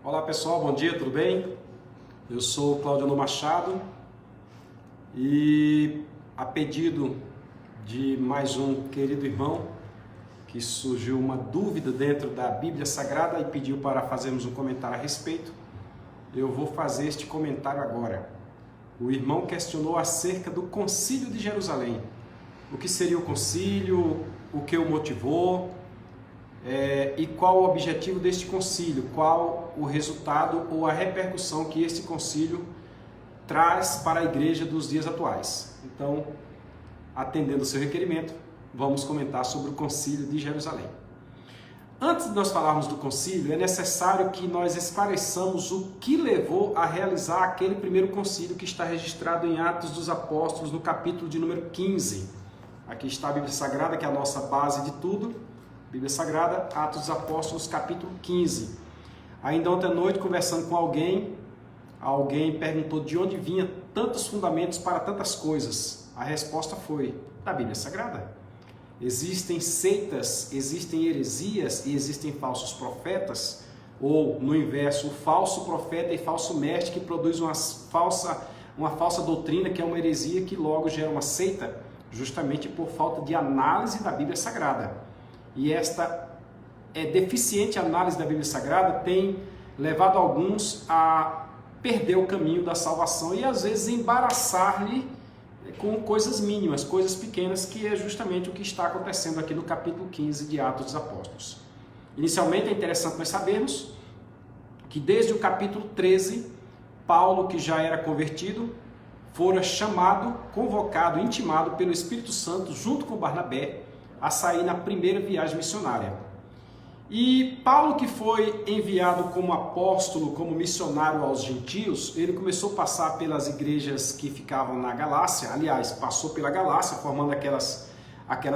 Olá pessoal, bom dia, tudo bem? Eu sou Claudiano Machado e a pedido de mais um querido irmão que surgiu uma dúvida dentro da Bíblia Sagrada e pediu para fazermos um comentário a respeito, eu vou fazer este comentário agora. O irmão questionou acerca do Concílio de Jerusalém. O que seria o concílio, o que o motivou, e qual o objetivo deste concílio, qual o resultado ou a repercussão que este concílio traz para a igreja dos dias atuais. Então, atendendo o seu requerimento, vamos comentar sobre o Concílio de Jerusalém. Antes de nós falarmos do concílio, é necessário que nós esclareçamos o que levou a realizar aquele primeiro concílio que está registrado em Atos dos Apóstolos, no capítulo de número 15. Aqui está a Bíblia Sagrada, que é a nossa base de tudo. Bíblia Sagrada, Atos dos Apóstolos, capítulo 15. Ainda ontem à noite, conversando com alguém perguntou de onde vinha tantos fundamentos para tantas coisas. A resposta foi da Bíblia Sagrada. Existem seitas, existem heresias e existem falsos profetas, ou no inverso, o falso profeta e falso mestre que produz uma falsa doutrina, que é uma heresia que logo gera uma seita, justamente por falta de análise da Bíblia Sagrada. E esta deficiente análise da Bíblia Sagrada tem levado alguns a perder o caminho da salvação e às vezes embaraçar-lhe com coisas mínimas, coisas pequenas, que é justamente o que está acontecendo aqui no capítulo 15 de Atos dos Apóstolos. Inicialmente é interessante nós sabermos que desde o capítulo 13, Paulo, que já era convertido, fora chamado, convocado, intimado pelo Espírito Santo, junto com Barnabé, a sair na primeira viagem missionária. E Paulo, que foi enviado como apóstolo, como missionário aos gentios, ele começou a passar pelas igrejas que ficavam na Galácia. Aliás, passou pela Galácia, formando aquelas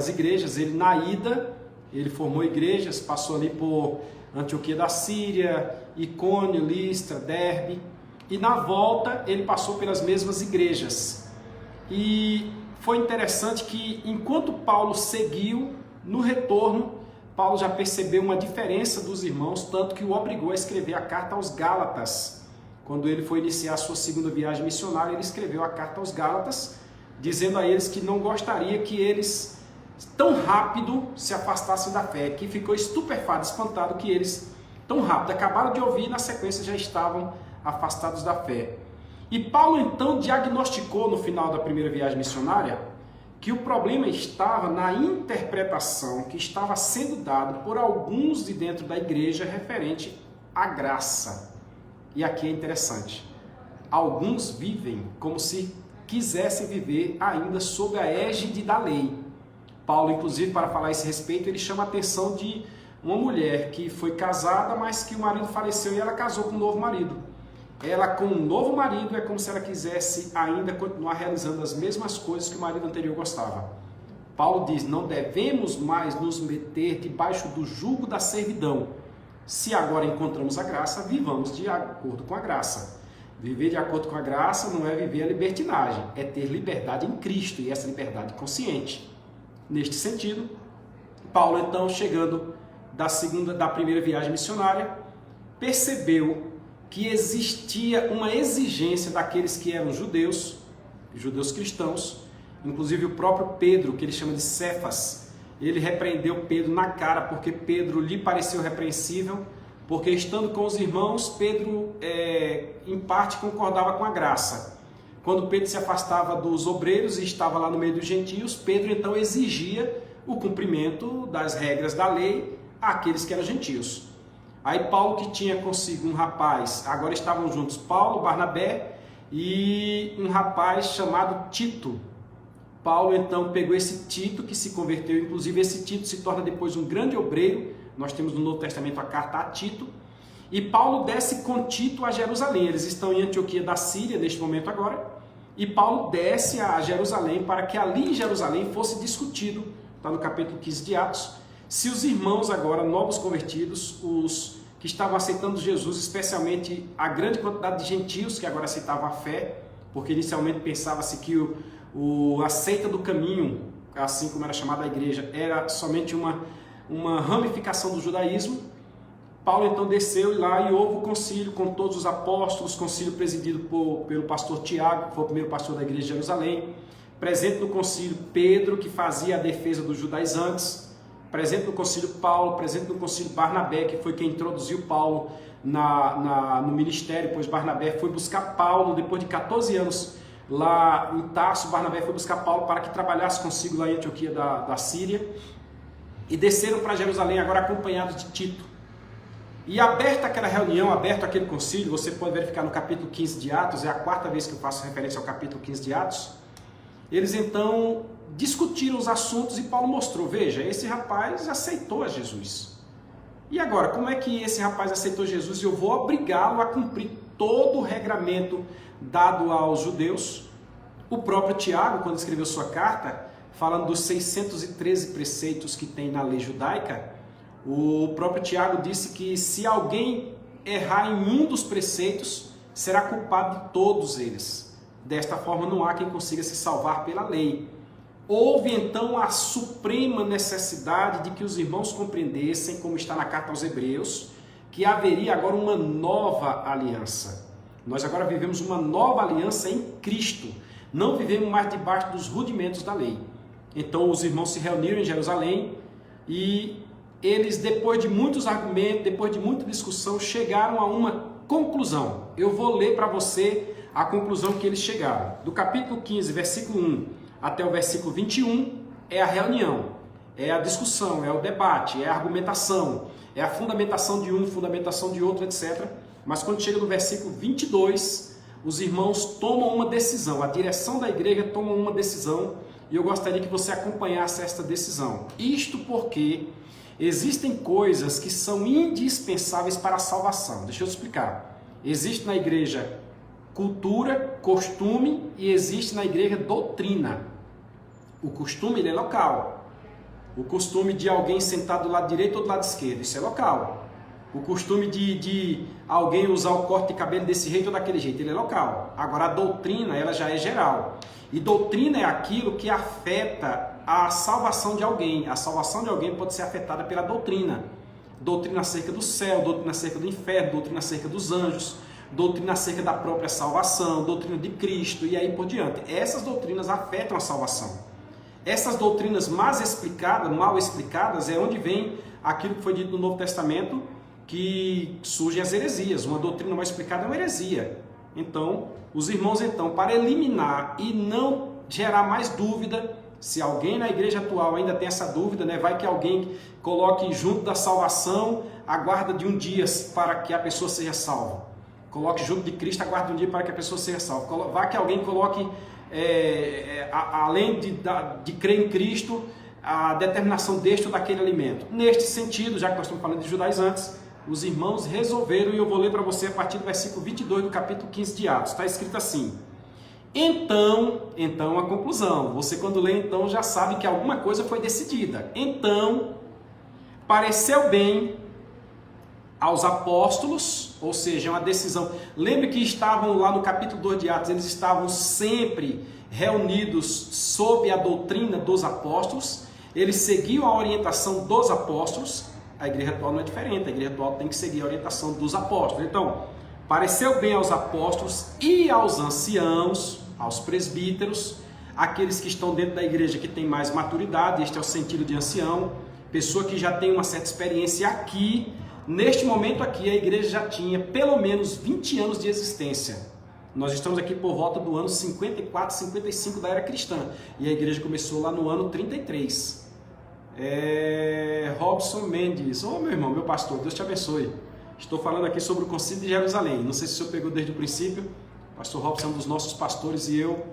igrejas. Ele, na ida, ele formou igrejas, passou ali por Antioquia da Síria, Icônio, Listra, Derbe. E na volta, ele passou pelas mesmas igrejas. E foi interessante que, enquanto Paulo seguiu, no retorno, Paulo já percebeu uma diferença dos irmãos, tanto que o obrigou a escrever a carta aos Gálatas. Quando ele foi iniciar a sua segunda viagem missionária, ele escreveu a carta aos Gálatas, dizendo a eles que não gostaria que eles tão rápido se afastassem da fé, que ficou estupefado, espantado que eles tão rápido acabaram de ouvir e na sequência já estavam afastados da fé. E Paulo então diagnosticou no final da primeira viagem missionária que o problema estava na interpretação que estava sendo dada por alguns de dentro da igreja referente à graça. E aqui é interessante, alguns vivem como se quisessem viver ainda sob a égide da lei. Paulo, inclusive, para falar a esse respeito, ele chama a atenção de uma mulher que foi casada, mas que o marido faleceu e ela casou com um novo marido. Ela, com um novo marido, é como se ela quisesse ainda continuar realizando as mesmas coisas que o marido anterior gostava. Paulo diz, não devemos mais nos meter debaixo do jugo da servidão. Se agora encontramos a graça, vivamos de acordo com a graça. Viver de acordo com a graça não é viver a libertinagem, é ter liberdade em Cristo, e essa liberdade consciente. Neste sentido, Paulo, então, chegando da primeira viagem missionária, percebeu que existia uma exigência daqueles que eram judeus cristãos, inclusive o próprio Pedro, que ele chama de Cefas, ele repreendeu Pedro na cara, porque Pedro lhe pareceu repreensível, porque estando com os irmãos, Pedro, em parte, concordava com a graça. Quando Pedro se afastava dos obreiros e estava lá no meio dos gentios, Pedro então exigia o cumprimento das regras da lei àqueles que eram gentios. Aí Paulo, que tinha consigo um rapaz, agora estavam juntos Paulo, Barnabé e um rapaz chamado Tito. Paulo então pegou esse Tito que se converteu, inclusive esse Tito se torna depois um grande obreiro. Nós temos no Novo Testamento a carta a Tito. E Paulo desce com Tito a Jerusalém. Eles estão em Antioquia da Síria neste momento agora. E Paulo desce a Jerusalém para que ali em Jerusalém fosse discutido, está no capítulo 15 de Atos, se os irmãos agora, novos convertidos, os que estavam aceitando Jesus, especialmente a grande quantidade de gentios que agora aceitavam a fé, porque inicialmente pensava-se que a seita do caminho, assim como era chamada a igreja, era somente uma ramificação do judaísmo. Paulo então desceu lá e houve o concílio com todos os apóstolos, concílio presidido pelo pastor Tiago, que foi o primeiro pastor da igreja de Jerusalém. Presente no concílio Pedro, que fazia a defesa dos judaizantes. Presente no concílio Paulo, presente no concílio Barnabé, que foi quem introduziu Paulo no ministério, pois Barnabé foi buscar Paulo, depois de 14 anos lá em Tarso, Barnabé foi buscar Paulo para que trabalhasse consigo lá em Antioquia da Síria. E desceram para Jerusalém, agora acompanhados de Tito. E aberta aquela reunião, aberto aquele concílio, você pode verificar no capítulo 15 de Atos, é a quarta vez que eu faço referência ao capítulo 15 de Atos. Eles então discutiram os assuntos e Paulo mostrou, veja, esse rapaz aceitou a Jesus. E agora, como é que esse rapaz aceitou Jesus e eu vou obrigá-lo a cumprir todo o regramento dado aos judeus? O próprio Tiago, quando escreveu sua carta, falando dos 613 preceitos que tem na lei judaica, o próprio Tiago disse que se alguém errar em um dos preceitos, será culpado de todos eles. Desta forma, não há quem consiga se salvar pela lei. Houve então a suprema necessidade de que os irmãos compreendessem, como está na carta aos Hebreus, que haveria agora uma nova aliança. Nós agora vivemos uma nova aliança em Cristo. Não vivemos mais debaixo dos rudimentos da lei. Então os irmãos se reuniram em Jerusalém e eles, depois de muitos argumentos, depois de muita discussão, chegaram a uma conclusão. Eu vou ler para você a conclusão que eles chegaram. Do capítulo 15, versículo 1 até o versículo 21, é a reunião, é a discussão, é o debate, é a argumentação, é a fundamentação de um, fundamentação de outro, etc. Mas quando chega no versículo 22, os irmãos tomam uma decisão, a direção da igreja toma uma decisão, e eu gostaria que você acompanhasse esta decisão. Isto porque existem coisas que são indispensáveis para a salvação. Deixa eu explicar. Existe na igreja cultura, costume, e existe na igreja doutrina. O costume ele é local. O costume de alguém sentado do lado direito ou do lado esquerdo, isso é local. O costume de alguém usar o corte de cabelo desse jeito ou daquele jeito, ele é local. Agora a doutrina, ela já é geral. E doutrina é aquilo que afeta a salvação de alguém. A salvação de alguém pode ser afetada pela doutrina. Doutrina acerca do céu, doutrina acerca do inferno, doutrina acerca dos anjos, doutrina acerca da própria salvação, doutrina de Cristo e aí por diante. Essas doutrinas afetam a salvação. Essas doutrinas mal explicadas, é onde vem aquilo que foi dito no Novo Testamento, que surgem as heresias. Uma doutrina mal explicada é uma heresia. Então, os irmãos, para eliminar e não gerar mais dúvida, se alguém na igreja atual ainda tem essa dúvida, vai que alguém coloque junto da salvação a guarda de um dia para que a pessoa seja salva. Coloque junto de Cristo a guarda de um dia para que a pessoa seja salva. Vai que alguém coloque, além de crer em Cristo, a determinação deste ou daquele alimento. Neste sentido, já que nós estamos falando de judaizantes, os irmãos resolveram, e eu vou ler para você a partir do versículo 22 do capítulo 15 de Atos. Está escrito assim: Então a conclusão. Você quando lê então já sabe que alguma coisa foi decidida. Então, pareceu bem aos apóstolos, ou seja, uma decisão. Lembre que estavam lá no capítulo 2 de Atos, eles estavam sempre reunidos sob a doutrina dos apóstolos, eles seguiam a orientação dos apóstolos. A igreja atual não é diferente, a igreja atual tem que seguir a orientação dos apóstolos. Então, pareceu bem aos apóstolos e aos anciãos, aos presbíteros, aqueles que estão dentro da igreja que tem mais maturidade, este é o sentido de ancião, pessoa que já tem uma certa experiência aqui. Neste momento aqui, a igreja já tinha pelo menos 20 anos de existência. Nós estamos aqui por volta do ano 54, 55 da era cristã, e a igreja começou lá no ano 33. Robson Mendes, meu irmão, meu pastor, Deus te abençoe. Estou falando aqui sobre o Concílio de Jerusalém. Não sei se o senhor pegou desde o princípio. O pastor Robson é um dos nossos pastores e eu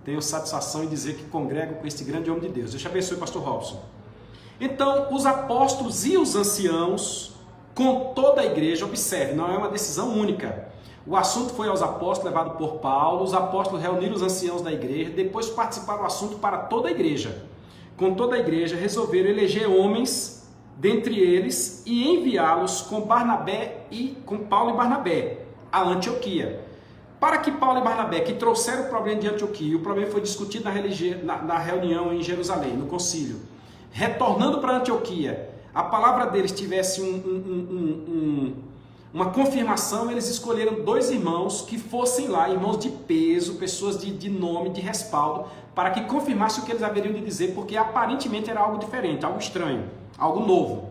tenho satisfação em dizer que congrego com este grande homem de Deus. Deus te abençoe, pastor Robson. Então, os apóstolos e os anciãos, com toda a igreja, observe, não é uma decisão única. O assunto foi aos apóstolos, levado por Paulo, os apóstolos reuniram os anciãos da igreja, depois participaram do assunto para toda a igreja. Com toda a igreja, resolveram eleger homens dentre eles e enviá-los com Paulo e Barnabé a Antioquia. Para que Paulo e Barnabé, que trouxeram o problema de Antioquia, o problema foi discutido na reunião em Jerusalém, no concílio, retornando para Antioquia, a palavra deles tivesse uma confirmação, eles escolheram 2 irmãos que fossem lá, irmãos de peso, pessoas de nome, de respaldo, para que confirmasse o que eles haveriam de dizer, porque aparentemente era algo diferente, algo estranho, algo novo.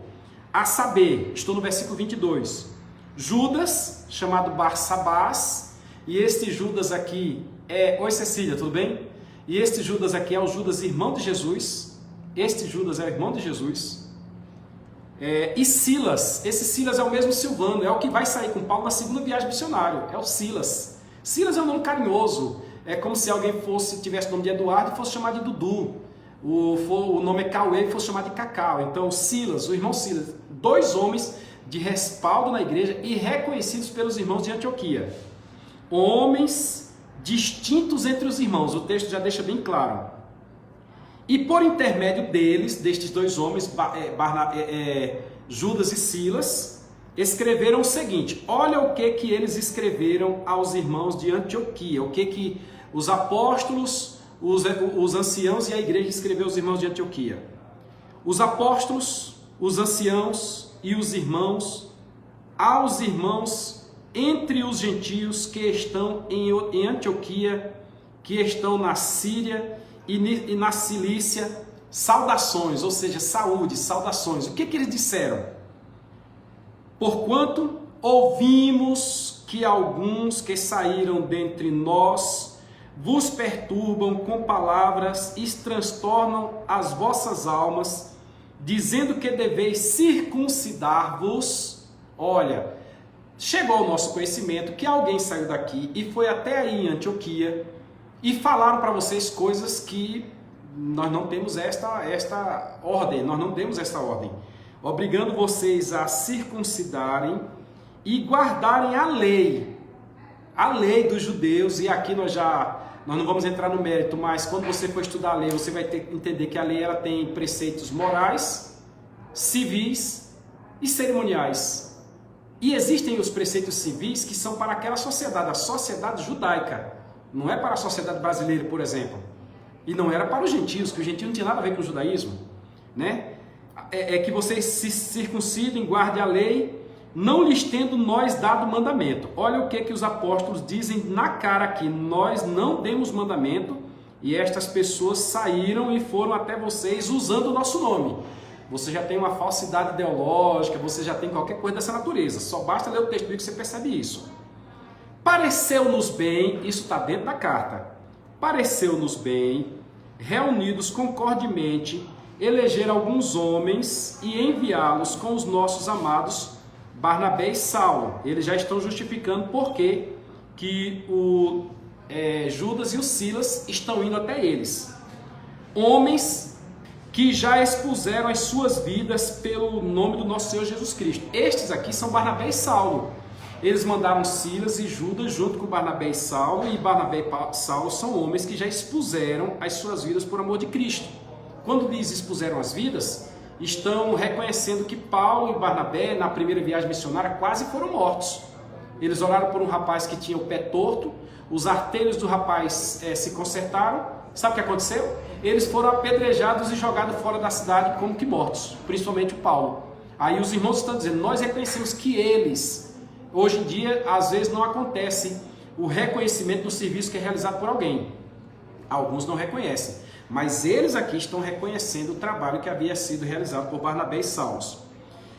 A saber, estou no versículo 22, Judas, chamado Barsabás, e este Judas aqui é... Oi Cecília, tudo bem? E este Judas aqui é o Judas, irmão de Jesus. Este Judas é o irmão de Jesus. E Silas, esse Silas é o mesmo Silvano, é o que vai sair com Paulo na segunda viagem missionária, é o Silas. Silas é um nome carinhoso, é como se alguém tivesse o nome de Eduardo e fosse chamado de Dudu. O nome é Cauê e fosse chamado de Cacau. Então Silas, o irmão Silas, 2 homens de respaldo na igreja e reconhecidos pelos irmãos de Antioquia. Homens distintos entre os irmãos, o texto já deixa bem claro. E por intermédio deles, destes 2 homens, Judas e Silas, escreveram o seguinte: olha o que eles escreveram aos irmãos de Antioquia, o que os apóstolos, os anciãos e a igreja escreveu aos irmãos de Antioquia. Os apóstolos, os anciãos e os irmãos, aos irmãos entre os gentios que estão em Antioquia, que estão na Síria e na Cilícia, saudações, ou seja, saúde, saudações. O que eles disseram? Porquanto ouvimos que alguns que saíram dentre nós vos perturbam com palavras e transtornam as vossas almas, dizendo que deveis circuncidar-vos. Olha, chegou ao nosso conhecimento que alguém saiu daqui e foi até aí em Antioquia e falaram para vocês coisas que nós não temos esta ordem, nós não demos esta ordem, obrigando vocês a circuncidarem e guardarem a lei dos judeus. E aqui nós não vamos entrar no mérito, mas quando você for estudar a lei, você vai ter que entender que a lei ela tem preceitos morais, civis e cerimoniais. E existem os preceitos civis que são para aquela sociedade, a sociedade judaica. Não é para a sociedade brasileira, por exemplo. E não era para os gentios, que os gentios não tinha nada a ver com o judaísmo, né? É que vocês se circuncidem, guardem a lei, não lhes tendo nós dado mandamento. Olha o que os apóstolos dizem na cara aqui: nós não demos mandamento, e estas pessoas saíram e foram até vocês usando o nosso nome. Você já tem uma falsidade ideológica, você já tem qualquer coisa dessa natureza. Só basta ler o texto que você percebe isso. Pareceu-nos bem, isso está dentro da carta, pareceu-nos bem, reunidos concordemente, eleger alguns homens e enviá-los com os nossos amados Barnabé e Saulo. Eles já estão justificando por que Judas e o Silas estão indo até eles. Homens que já expuseram as suas vidas pelo nome do nosso Senhor Jesus Cristo. Estes aqui são Barnabé e Saulo. Eles mandaram Silas e Judas junto com Barnabé e Saulo, e Barnabé e Saulo são homens que já expuseram as suas vidas por amor de Cristo. Quando diz expuseram as vidas, estão reconhecendo que Paulo e Barnabé, na primeira viagem missionária, quase foram mortos. Eles oraram por um rapaz que tinha o pé torto, os artelhos do rapaz se consertaram. Sabe o que aconteceu? Eles foram apedrejados e jogados fora da cidade como que mortos, principalmente o Paulo. Aí os irmãos estão dizendo: nós reconhecemos que eles... Hoje em dia, às vezes, não acontece o reconhecimento do serviço que é realizado por alguém. Alguns não reconhecem. Mas eles aqui estão reconhecendo o trabalho que havia sido realizado por Barnabé e Saulo.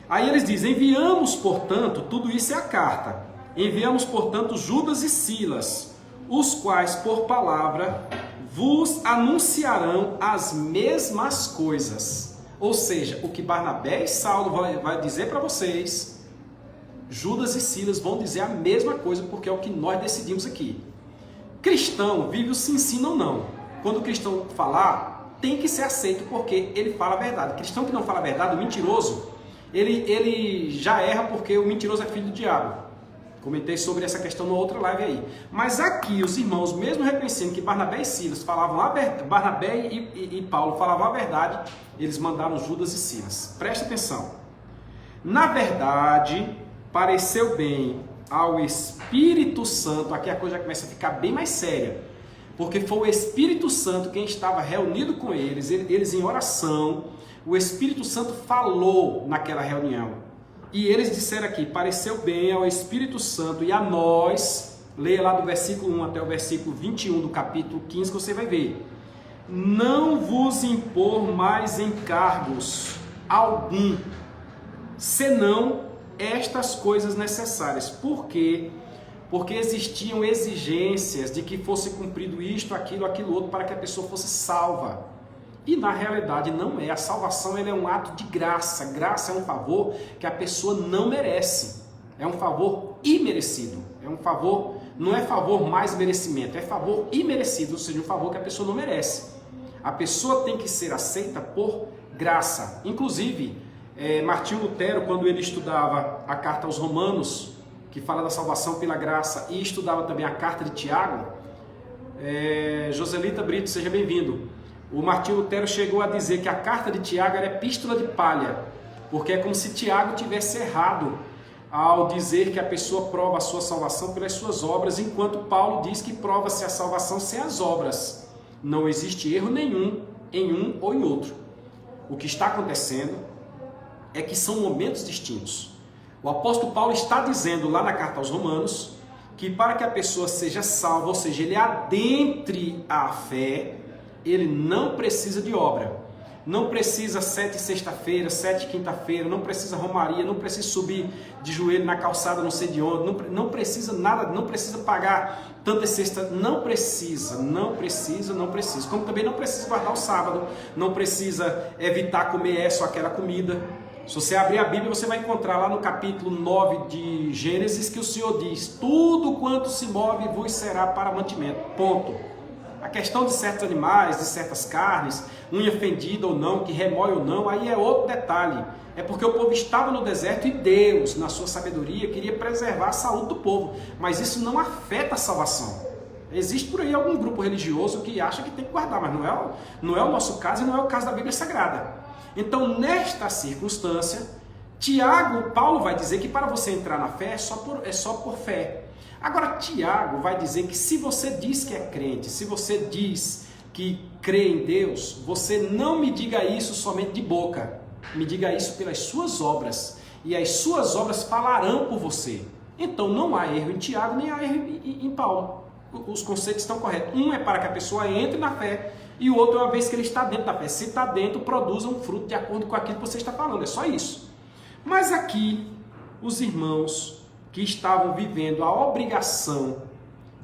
Aí eles dizem: enviamos, portanto, tudo isso é a carta. Enviamos, portanto, Judas e Silas, os quais, por palavra, vos anunciarão as mesmas coisas. Ou seja, o que Barnabé e Saulo vai dizer para vocês, Judas e Silas vão dizer a mesma coisa, porque é o que nós decidimos aqui. Cristão vive o se ensina ou não. Quando o cristão falar, tem que ser aceito, porque ele fala a verdade. Cristão que não fala a verdade, o mentiroso, ele já erra, porque o mentiroso é filho do diabo. Comentei sobre essa questão na outra live aí. Mas aqui os irmãos, mesmo reconhecendo que Barnabé e Silas falavam a verdade, Barnabé e Paulo falavam a verdade, eles mandaram Judas e Silas. Presta atenção. Na verdade, pareceu bem ao Espírito Santo, aqui a coisa já começa a ficar bem mais séria, porque foi o Espírito Santo quem estava reunido com eles em oração, O Espírito Santo falou naquela reunião. E eles disseram aqui, pareceu bem ao Espírito Santo e a nós, leia lá do versículo 1 até o versículo 21 do capítulo 15 que você vai ver. Não vos impor mais encargos algum, senão estas coisas necessárias. Por quê? Porque existiam exigências de que fosse cumprido isto, aquilo outro, para que a pessoa fosse salva. E na realidade não é. A salvação ela é um ato de graça. Graça é um favor que a pessoa não merece. É um favor imerecido. É um favor, não é favor mais merecimento, é favor imerecido, ou seja, um favor que a pessoa não merece. A pessoa tem que ser aceita por graça. Inclusive, Martinho Lutero, quando ele estudava a carta aos Romanos, que fala da salvação pela graça, e estudava também a carta de Tiago, Joselita Brito, seja bem-vindo. O Martinho Lutero chegou a dizer que a carta de Tiago era epístola de palha, porque é como se Tiago tivesse errado ao dizer que a pessoa prova a sua salvação pelas suas obras, enquanto Paulo diz que prova-se a salvação sem as obras. Não existe erro nenhum em um ou em outro. O que está acontecendo é que são momentos distintos. O apóstolo Paulo está dizendo lá na carta aos Romanos que para que a pessoa seja salva, ou seja, ele adentre a fé, ele não precisa de obra. Não precisa 7 sexta-feira, 7 quinta-feira, não precisa romaria, não precisa subir de joelho na calçada não sei de onde, não precisa nada, não precisa pagar tantas cestas, não precisa. Como também não precisa guardar o sábado, não precisa evitar comer essa ou aquela comida. Se você abrir a Bíblia, você vai encontrar lá no capítulo 9 de Gênesis que o Senhor diz: tudo quanto se move vos será para mantimento. Ponto. A questão de certos animais, de certas carnes, unha fendida ou não, que remói ou não, aí é outro detalhe. É porque o povo estava no deserto e Deus, na sua sabedoria, queria preservar a saúde do povo. Mas isso não afeta a salvação. Existe por aí algum grupo religioso que acha que tem que guardar, mas não é o nosso caso e não é o caso da Bíblia Sagrada. Então, nesta circunstância, Paulo vai dizer que para você entrar na fé é só por fé. Agora, Tiago vai dizer que se você diz que é crente, se você diz que crê em Deus, você não me diga isso somente de boca, me diga isso pelas suas obras, e as suas obras falarão por você. Então não há erro em Tiago, nem há erro em Paulo. Os conceitos estão corretos. Um é para que a pessoa entre na fé, e o outro é uma vez que ele está dentro da fé. Se está dentro, produza um fruto de acordo com aquilo que você está falando, é só isso. Mas aqui, os irmãos que estavam vivendo a obrigação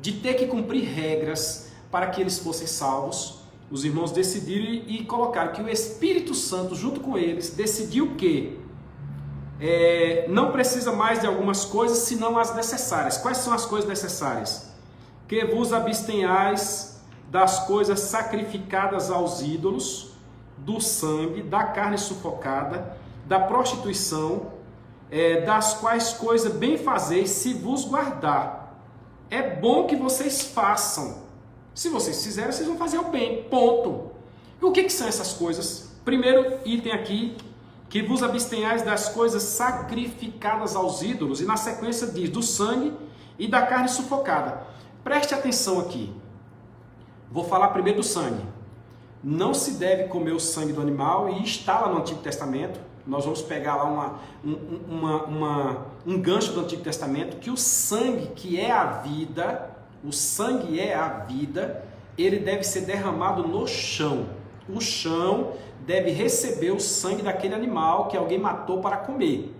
de ter que cumprir regras para que eles fossem salvos, os irmãos decidiram e colocaram que o Espírito Santo, junto com eles, decidiu que não precisa mais de algumas coisas, senão as necessárias. Quais são as coisas necessárias? Que vos abstenhais das coisas sacrificadas aos ídolos, do sangue, da carne sufocada, da prostituição, das quais coisas bem fazeis se vos guardar. É bom que vocês façam. Se vocês fizerem, vocês vão fazer o bem. Ponto. E o que são essas coisas? Primeiro item aqui, que vos abstenhais das coisas sacrificadas aos ídolos. E na sequência diz, do sangue e da carne sufocada. Preste atenção aqui. Vou falar primeiro do sangue. Não se deve comer o sangue do animal, e está lá no Antigo Testamento. Nós vamos pegar lá um gancho do Antigo Testamento, que o sangue, que é a vida, ele deve ser derramado no chão. O chão deve receber o sangue daquele animal que alguém matou para comer.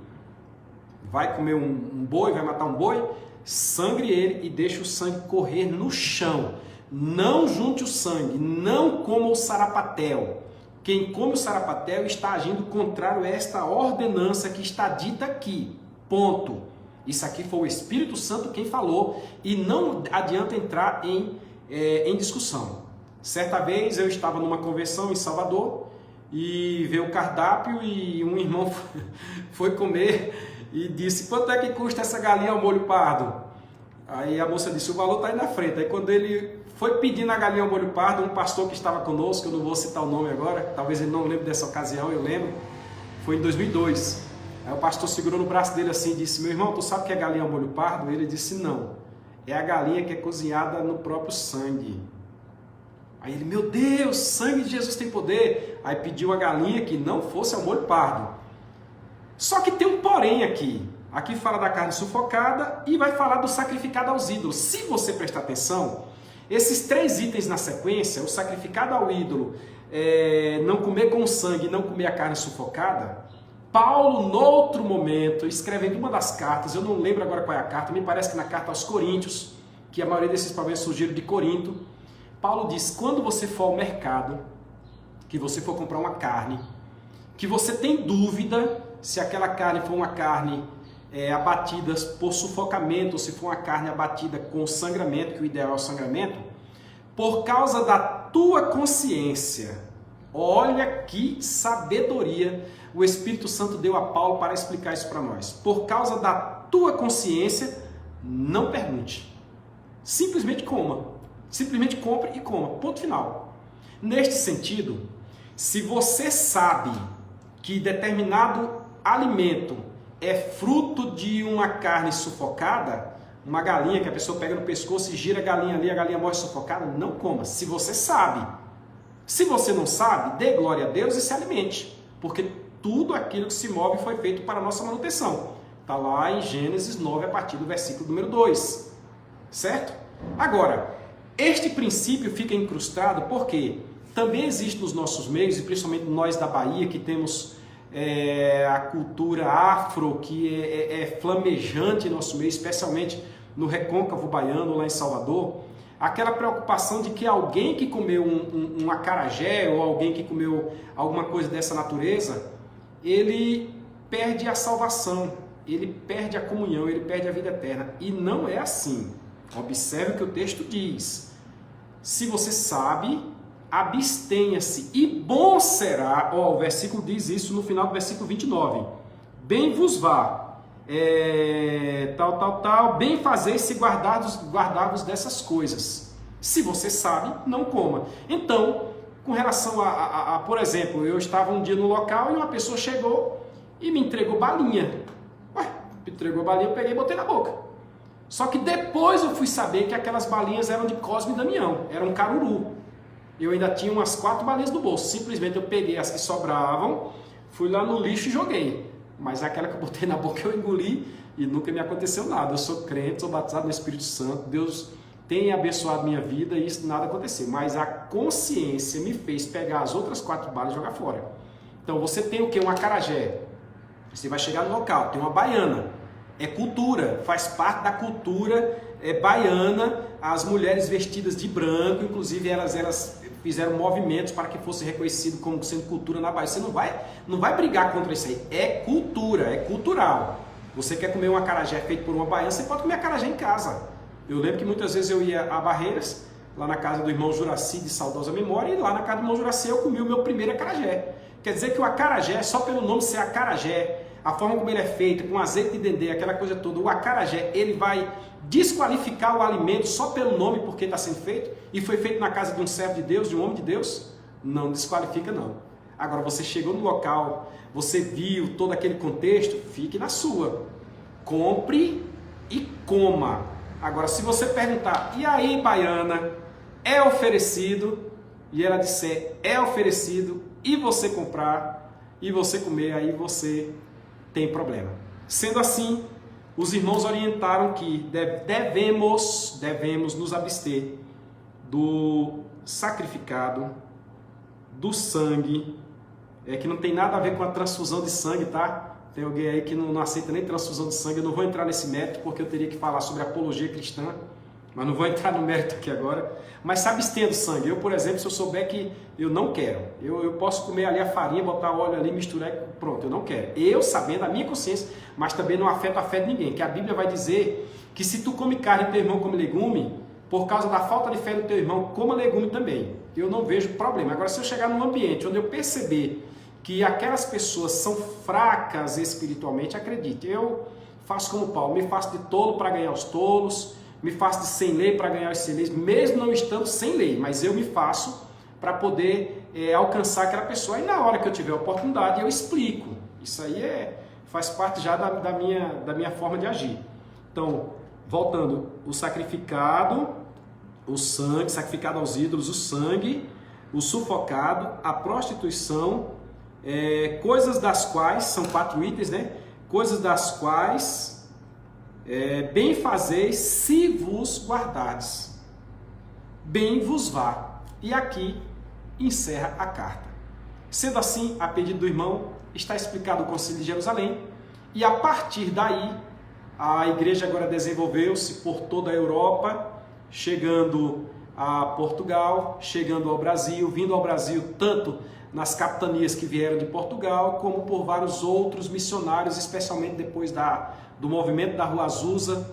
Vai comer um boi, vai matar um boi, sangre ele e deixe o sangue correr no chão. Não junte o sangue, não coma o sarapatel. Quem come o sarapatel está agindo contrário a esta ordenança que está dita aqui. Ponto. Isso aqui foi o Espírito Santo quem falou, e não adianta entrar em discussão. Certa vez eu estava numa convenção em Salvador e veio o cardápio e um irmão foi comer e disse: quanto é que custa essa galinha ao molho pardo? Aí a moça disse: o valor está aí na frente. Aí quando ele foi pedindo a galinha ao molho pardo, um pastor que estava conosco, eu não vou citar o nome agora, talvez ele não lembre dessa ocasião, eu lembro, foi em 2002. Aí o pastor segurou no braço dele assim e disse: meu irmão, tu sabe o que é galinha ao molho pardo? Ele disse: não, é a galinha que é cozinhada no próprio sangue. Aí ele, meu Deus, sangue de Jesus tem poder. Aí pediu a galinha que não fosse ao molho pardo. Só que tem um porém aqui. Aqui fala da carne sufocada e vai falar do sacrificado aos ídolos. Se você prestar atenção, esses 3 itens na sequência, o sacrificado ao ídolo, não comer com sangue e não comer a carne sufocada, Paulo, noutro momento, escrevendo uma das cartas, eu não lembro agora qual é a carta, me parece que na carta aos Coríntios, que a maioria desses problemas surgiram de Corinto, Paulo diz, quando você for ao mercado, que você for comprar uma carne, que você tem dúvida se aquela carne for uma carne abatida por sufocamento, ou se for uma carne abatida com sangramento, que o ideal é o sangramento, por causa da tua consciência. Olha que sabedoria o Espírito Santo deu a Paulo para explicar isso para nós. Por causa da tua consciência, não pergunte. Simplesmente coma. Simplesmente compre e coma. Ponto final. Neste sentido, se você sabe que determinado alimento é fruto de uma carne sufocada, uma galinha que a pessoa pega no pescoço e gira a galinha ali, a galinha morre sufocada, não coma. Se você sabe. Se você não sabe, dê glória a Deus e se alimente. Porque tudo aquilo que se move foi feito para a nossa manutenção. Está lá em Gênesis 9, a partir do versículo número 2. Certo? Agora, este princípio fica incrustado porque também existe nos nossos meios, e principalmente nós da Bahia, que temos a cultura afro, que é flamejante em nosso meio, especialmente no recôncavo baiano, lá em Salvador, aquela preocupação de que alguém que comeu um acarajé ou alguém que comeu alguma coisa dessa natureza, ele perde a salvação, ele perde a comunhão, ele perde a vida eterna. E não é assim. Observe o que o texto diz. Se você sabe, abstenha-se e bom será, o versículo diz isso no final do versículo 29, bem vos vá, bem fazeis se guardar-vos dessas coisas. Se você sabe, não coma. Então, com relação por exemplo, eu estava um dia no local e uma pessoa chegou e me entregou balinha. Me entregou balinha, eu peguei e botei na boca. Só que depois eu fui saber que aquelas balinhas eram de Cosme e Damião, eram caruru. Eu ainda tinha umas 4 balinhas no bolso. Simplesmente eu peguei as que sobravam, fui lá no lixo e joguei. Mas aquela que eu botei na boca eu engoli e nunca me aconteceu nada. Eu sou crente, sou batizado no Espírito Santo, Deus tem abençoado minha vida e isso nada aconteceu. Mas a consciência me fez pegar as outras 4 balas e jogar fora. Então você tem o que? Um acarajé. Você vai chegar no local, tem uma baiana. É cultura, faz parte da cultura baiana, as mulheres vestidas de branco, inclusive elas fizeram movimentos para que fosse reconhecido como sendo cultura na Bahia. Você não vai brigar contra isso aí, é cultura, é cultural. Você quer comer um acarajé feito por uma baiana, você pode comer acarajé em casa. Eu lembro que muitas vezes eu ia a Barreiras, lá na casa do irmão Juraci, de saudosa memória, e lá na casa do irmão Juraci eu comi o meu primeiro acarajé. Quer dizer que o acarajé, só pelo nome ser acarajé, a forma como ele é feito, com azeite de dendê, aquela coisa toda, o acarajé, ele vai desqualificar o alimento só pelo nome porque está sendo feito, e foi feito na casa de um servo de Deus, de um homem de Deus? Não desqualifica não. Agora você chegou no local, você viu todo aquele contexto, fique na sua. Compre e coma. Agora se você perguntar, e aí baiana, é oferecido? E ela disser, é oferecido, e você comprar, e você comer, aí você tem problema. Sendo assim, os irmãos orientaram que devemos nos abster do sacrificado, do sangue, que não tem nada a ver com a transfusão de sangue, tá? Tem alguém aí que não aceita nem transfusão de sangue, eu não vou entrar nesse mérito porque eu teria que falar sobre apologia cristã, mas não vou entrar no mérito aqui agora. Mas se abstenha do sangue. Eu, por exemplo, se eu souber que eu não quero, eu posso comer ali a farinha, botar óleo ali, misturar e pronto, eu não quero. Eu sabendo a minha consciência, mas também não afeta a fé de ninguém, que a Bíblia vai dizer que se tu come carne e teu irmão come legume, por causa da falta de fé do teu irmão, coma legume também. Eu não vejo problema. Agora, se eu chegar num ambiente onde eu perceber que aquelas pessoas são fracas espiritualmente, acredite, eu faço como Paulo, me faço de tolo para ganhar os tolos, me faço de sem lei para ganhar os sem leis, mesmo não estando sem lei, mas eu me faço para poder alcançar aquela pessoa. E na hora que eu tiver a oportunidade, eu explico. Isso aí faz parte já da minha forma de agir. Então, voltando, o sacrificado o sangue sacrificado aos ídolos, o sangue, o sufocado, a prostituição, coisas das quais, são 4 itens, né? Coisas das quais bem fazeis se vos guardardes, bem vos vá. E aqui encerra a carta. Sendo assim, a pedido do irmão, está explicado o Concílio de Jerusalém, e a partir daí, a igreja agora desenvolveu-se por toda a Europa, chegando a Portugal, chegando ao Brasil, vindo ao Brasil tanto nas capitanias que vieram de Portugal, como por vários outros missionários, especialmente depois do movimento da Rua Azusa,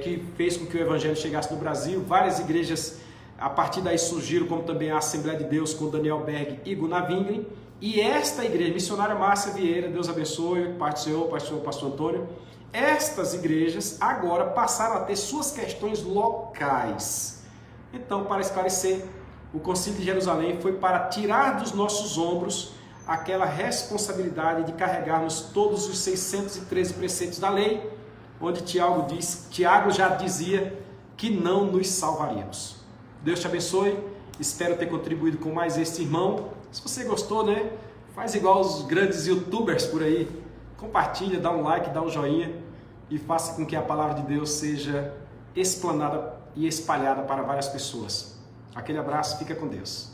que fez com que o evangelho chegasse no Brasil. Várias igrejas a partir daí surgiram, como também a Assembleia de Deus com Daniel Berg e Gunnar Wingren. E esta igreja, missionária Márcia Vieira, Deus abençoe, Pai do Senhor, Pastor Antônio, estas igrejas agora passaram a ter suas questões locais. Então, para esclarecer, o Concílio de Jerusalém foi para tirar dos nossos ombros aquela responsabilidade de carregarmos todos os 613 preceitos da lei, onde Tiago já dizia que não nos salvaríamos. Deus te abençoe, espero ter contribuído com mais este irmão. Se você gostou, né, faz igual os grandes youtubers por aí, compartilha, dá um like, dá um joinha e faça com que a palavra de Deus seja explanada e espalhada para várias pessoas. Aquele abraço, fica com Deus.